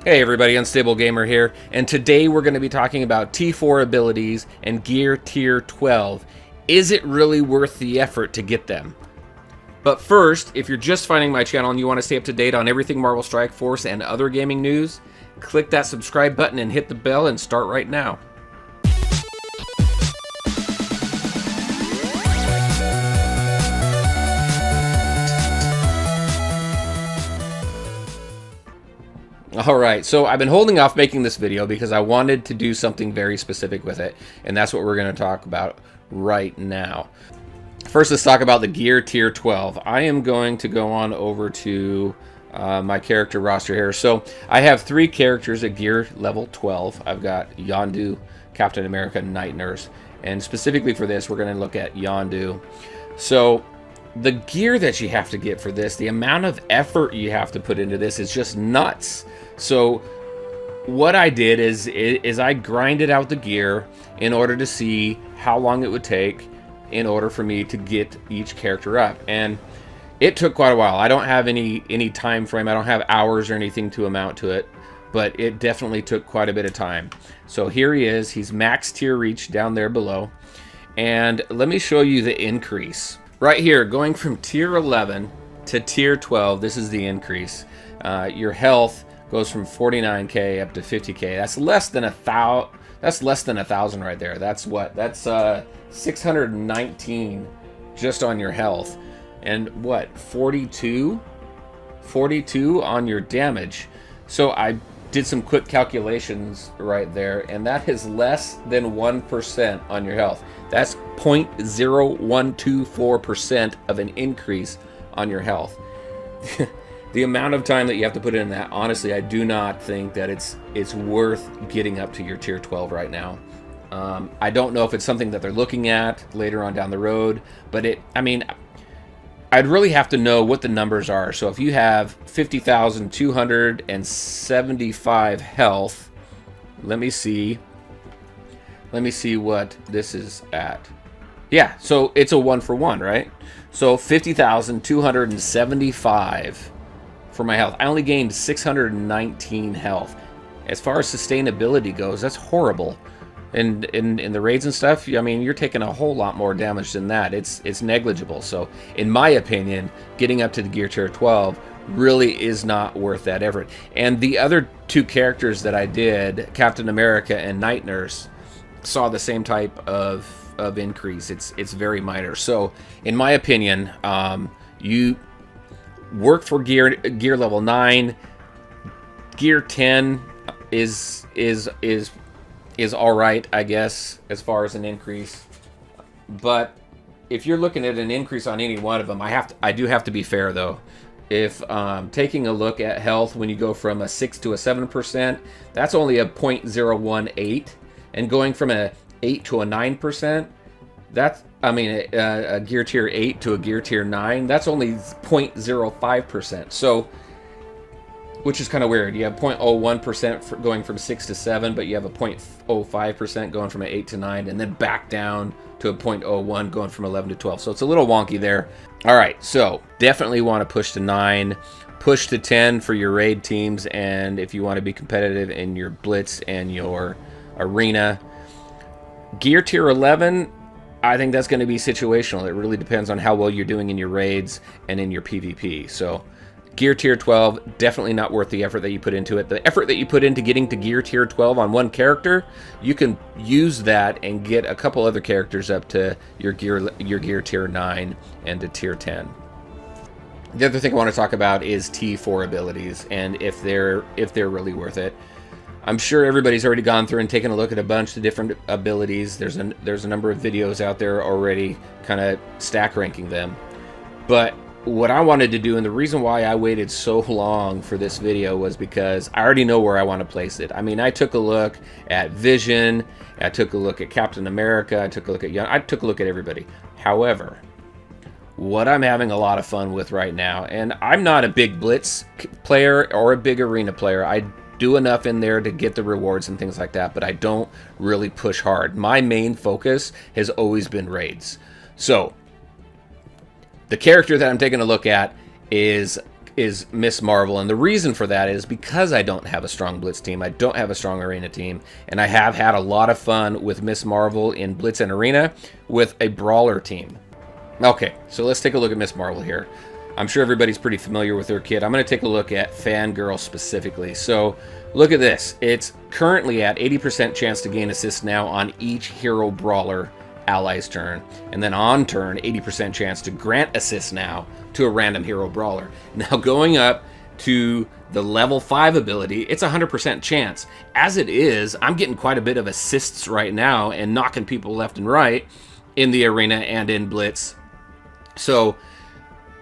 Hey everybody, Unstable Gamer here, and today we're going to be talking about T4 abilities and gear tier 12. Is it really worth the effort to get them? But first, if you're just finding my channel and you want to stay up to date on everything Marvel Strike Force and other gaming news, click that subscribe button and hit the bell and start right now. Alright, so I've been holding off making this video because I wanted to do something very specific with it, and that's what we're going to talk about right now. First, let's talk about the gear tier 12. I am going to go on over to my character roster here. So I have 3 characters at gear level 12. I've got Yondu, Captain America, and Night Nurse, and specifically for this, we're going to look at Yondu. So the gear that you have to get for this, the amount of effort you have to put into this is just nuts. So what I did is I grinded out the gear in order to see how long it would take in order for me to get each character up, and it took quite a while. I don't have any time frame. I don't have hours or anything to amount to it, but it definitely took quite a bit of time. So here he is. He's max tier reach down there below, and let me show you the increase right here, going from tier 11 to tier 12. This is the increase. Your health goes from 49k up to 50k. That's less than 1,000. That's less than 1,000 right there. That's what? That's 619 just on your health, and what? 42 on your damage. So I did some quick calculations right there, and that is less than 1% on your health. That's 0.0124% of an increase on your health. The amount of time that you have to put in that, honestly, I do not think that it's worth getting up to your tier 12 right now. I don't know if it's something that they're looking at later on down the road, but I mean, I'd really have to know what the numbers are. So if you have 50,275 health, let me see what this is at. Yeah, so it's a 1-for-1, right? So 50,275 for my health. I only gained 619 health. As far as sustainability goes, that's horrible. And in the raids and stuff, I mean, you're taking a whole lot more damage than that. It's negligible. So in my opinion, getting up to the gear tier 12 really is not worth that effort. And the other 2 characters that I did, Captain America and Night Nurse, saw the same type of increase. It's very minor. So in my opinion, you work for gear level 9. Gear 10 is all right, I guess, as far as an increase. But if you're looking at an increase on any one of them, I do have to be fair though. If taking a look at health, when you go from a 6 to a 7%, that's only a 0.018, and going from a 8 to a 9%, that's, I mean, a gear tier 8 to a gear tier 9, that's only 0.05%. So, which is kind of weird. You have 0.01% going from 6 to 7, but you have a 0.05% going from an 8 to 9, and then back down to a 0.01 going from 11 to 12. So it's a little wonky there. All right, so definitely want to push to 9, push to 10 for your raid teams, and if you want to be competitive in your Blitz and your arena. Gear tier 11, I think that's going to be situational. It really depends on how well you're doing in your raids and in your PvP. So gear tier 12, definitely not worth the effort that you put into it. The effort that you put into getting to gear tier 12 on one character, you can use that and get a couple other characters up to your gear tier 9 and to tier 10. The other thing I want to talk about is T4 abilities and if they're really worth it. I'm sure everybody's already gone through and taken a look at a bunch of different abilities. There's a number of videos out there already kind of stack ranking them. But what I wanted to do, and the reason why I waited so long for this video, was because I already know where I want to place it. I mean, I took a look at Vision, I took a look at Captain America, I took a look at everybody. However, what I'm having a lot of fun with right now, and I'm not a big Blitz player or a big arena player. I do enough in there to get the rewards and things like that, but I don't really push hard. My main focus has always been raids. So the character that I'm taking a look at is is Miss Marvel, and the reason for that is because I don't have a strong Blitz team, I don't have a strong Arena team, and I have had a lot of fun with Miss Marvel in Blitz and Arena with a Brawler team. Okay, so let's take a look at Miss Marvel here. I'm sure everybody's pretty familiar with her kit. I'm going to take a look at Fangirl specifically. So look at this. It's currently at 80% chance to gain assist now on each hero brawler ally's turn, and then on turn 80% chance to grant assist now to a random hero brawler. Now going up to the level 5 ability, it's 100% chance. As it is, I'm getting quite a bit of assists right now and knocking people left and right in the Arena and in Blitz. So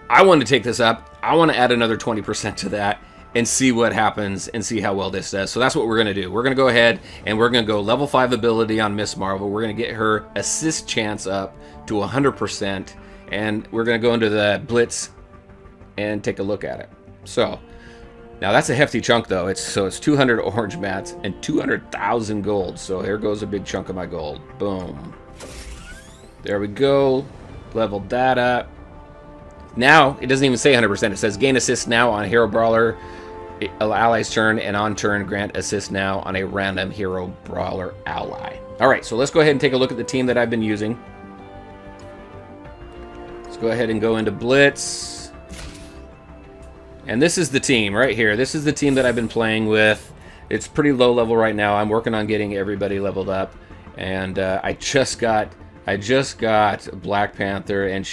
I want to take this up. I want to add another 20% to that and see what happens and see how well this does. So that's what we're going to do. We're going to go ahead and we're going to go level 5 ability on Miss Marvel. We're going to get her assist chance up to 100%, and we're going to go into the Blitz and take a look at it. So now that's a hefty chunk though. It's 200 orange mats and 200,000 gold. So here goes a big chunk of my gold. Boom. There we go. Leveled that up. Now, it doesn't even say 100%. It says gain assist now on a hero brawler ally's turn, and on turn grant assist now on a random hero brawler ally. Alright, so let's go ahead and take a look at the team that I've been using. Let's go ahead and go into Blitz. And this is the team right here. This is the team that I've been playing with. It's pretty low level right now. I'm working on getting everybody leveled up. And I just got Black Panther, and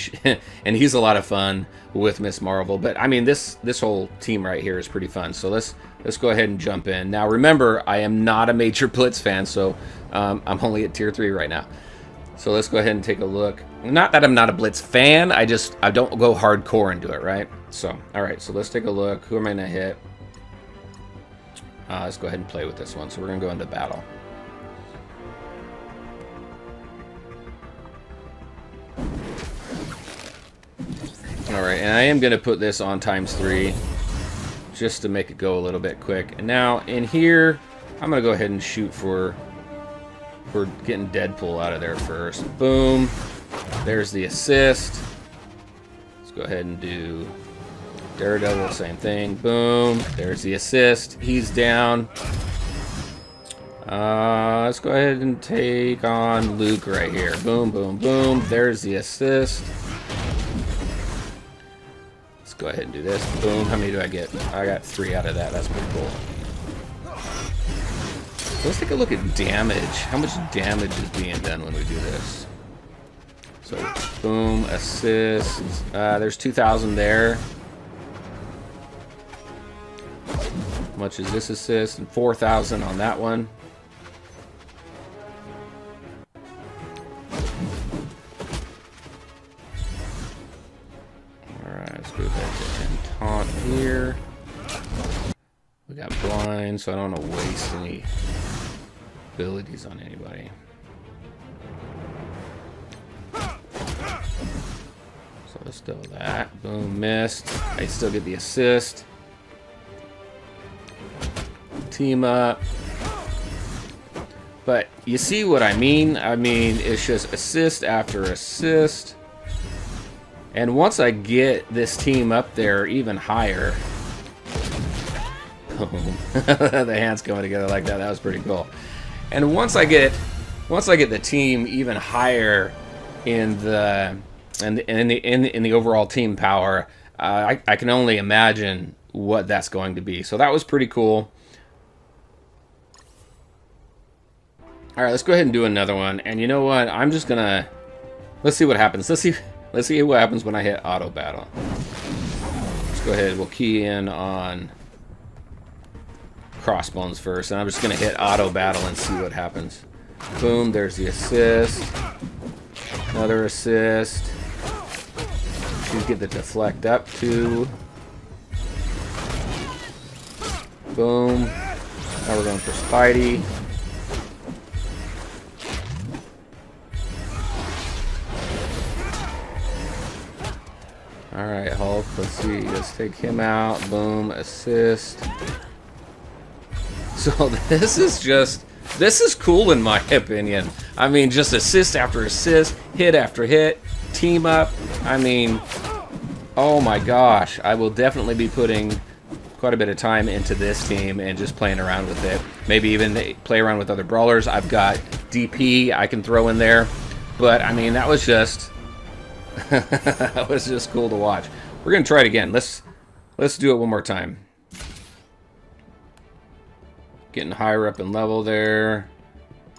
and he's a lot of fun with Miss Marvel. But I mean, this whole team right here is pretty fun. So let's go ahead and jump in. Now remember, I am not a major Blitz fan, so I'm only at tier 3 right now. So let's go ahead and take a look. Not that I'm not a Blitz fan, I don't go hardcore into it, right? So all right, so let's take a look. Who am I gonna hit? Let's go ahead and play with this one. So we're gonna go into battle. Alright, and I am going to put this on ×3 just to make it go a little bit quick. And now in here, I'm going to go ahead and shoot for getting Deadpool out of there first. Boom. There's the assist. Let's go ahead and do Daredevil, same thing. Boom. There's the assist. He's down. Let's go ahead and take on Luke right here. Boom, boom, boom. There's the assist. Let's go ahead and do this. Boom. How many do I get? I got 3 out of that. That's pretty cool. So let's take a look at damage. How much damage is being done when we do this? So, boom, assist. There's 2,000 there. How much is this assist? And 4,000 on that one. Let's go ahead and taunt here. We got blind, so I don't want to waste any abilities on anybody. So let's do that. Boom, missed. I still get the assist. Team up. But you see what I mean? I mean, it's just assist after assist. And once I get this team up there even higher, boom, the hands coming together like that, that was pretty cool. And once I get the team even higher in the overall team power, I can only imagine what that's going to be. So that was pretty cool. All right, let's go ahead and do another one. And you know what? I'm just gonna let's see what happens. Let's see what happens when I hit auto battle. Let's go ahead. We'll key in on Crossbones first, and I'm just gonna hit auto battle and see what happens. Boom. There's the assist. Another assist. Should get the deflect up too. Boom. Now we're going for Spidey. Alright, Hulk, let's see, let's take him out. Boom, assist. So this is cool in my opinion. I mean, just assist after assist, hit after hit, team up. I mean, Oh my gosh, I will definitely be putting quite a bit of time into this team and just playing around with it. Maybe even play around with other brawlers. I've got DP I can throw in there. But, I mean, that was just... that was just cool to watch. We're going to try it again. Let's do it one more time. Getting higher up in level there.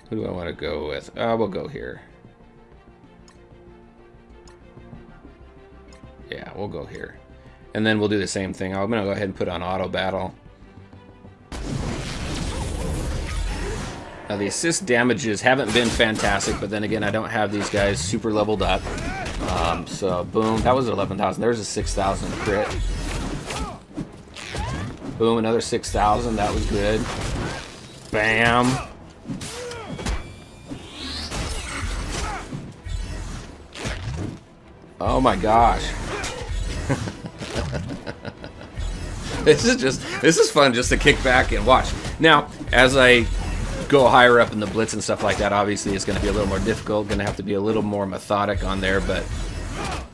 Who do I want to go with? We'll go here. Yeah, we'll go here. And then we'll do the same thing. I'm going to go ahead and put on auto battle. Now the assist damages haven't been fantastic, but then again, I don't have these guys super leveled up. So boom, that was 11,000. There's a 6,000 crit. Boom, another 6,000. That was good. Bam. Oh my gosh. This is fun just to kick back and watch. Now, as I go higher up in the Blitz and stuff like that, obviously it's going to be a little more difficult, going to have to be a little more methodic on there, but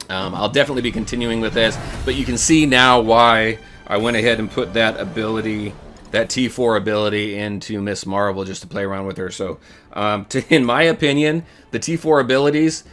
I'll definitely be continuing with this. But you can see now why I went ahead and put that ability, that T4 ability, into Miss Marvel just to play around with her. So, in my opinion, the T4 abilities,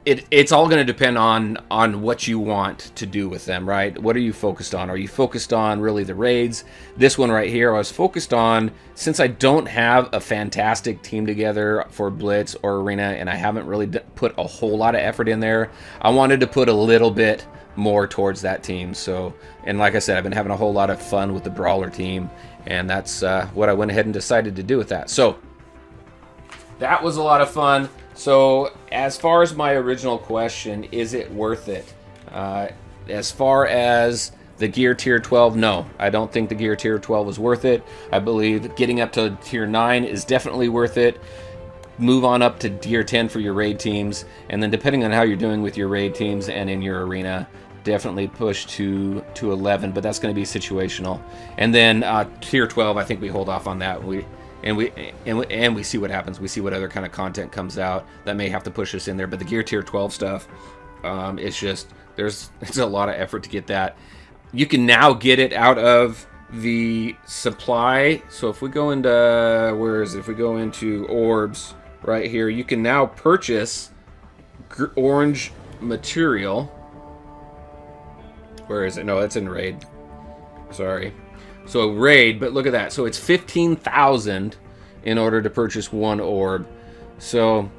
it's all going to depend on what you want to do with them, right? What are you focused on? Are you focused on really the raids? This one right here, I was focused on, since I don't have a fantastic team together for Blitz or Arena, and I haven't really put a whole lot of effort in there, I wanted to put a little bit more towards that team. So, and like I said, I've been having a whole lot of fun with the Brawler team, and that's what I went ahead and decided to do with that. So, that was a lot of fun. So, as far as my original question, is it worth it? As far as the Gear Tier 12, no. I don't think the Gear Tier 12 is worth it. I believe getting up to Tier 9 is definitely worth it. Move on up to Tier 10 for your raid teams. And then depending on how you're doing with your raid teams and in your arena, definitely push to 11. But that's going to be situational. And then Tier 12, I think we hold off on that. And we see what happens. We see what other kind of content comes out that may have to push us in there. But the Gear Tier 12 stuff, it's a lot of effort to get that. You can now get it out of the supply. So if we go into if we go into orbs right here, you can now purchase orange material. Where is it? No, it's in raid. Sorry. So raid, but look at that. So it's 15,000 in order to purchase one orb. So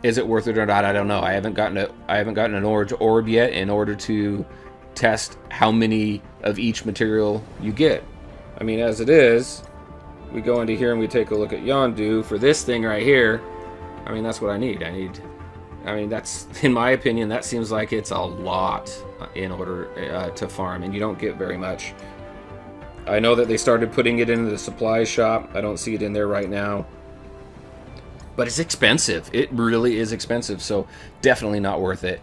is it worth it or not? I don't know. I haven't gotten an orange orb yet in order to test how many of each material you get. I mean, as it is, we go into here and we take a look at Yondu for this thing right here. I mean, that's what I need. I mean, that's, in my opinion, that seems like it's a lot in order to farm, and you don't get very much. I know that they started putting it into the supply shop. I don't see it in there right now. But it's expensive. It really is expensive, so definitely not worth it.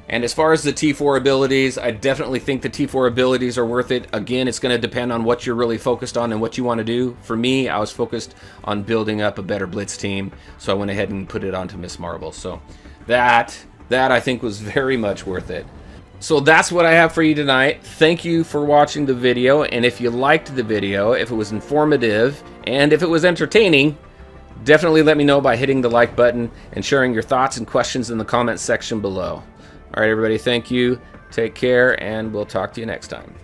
And as far as the T4 abilities, I definitely think the T4 abilities are worth it. Again, it's going to depend on what you're really focused on and what you want to do. For me, I was focused on building up a better Blitz team, so I went ahead and put it onto Miss Marvel. So that I think was very much worth it. So that's what I have for you tonight. Thank you for watching the video, and if you liked the video, if it was informative, and if it was entertaining, definitely let me know by hitting the like button and sharing your thoughts and questions in the comments section below. All right, everybody, thank you. Take care, and we'll talk to you next time.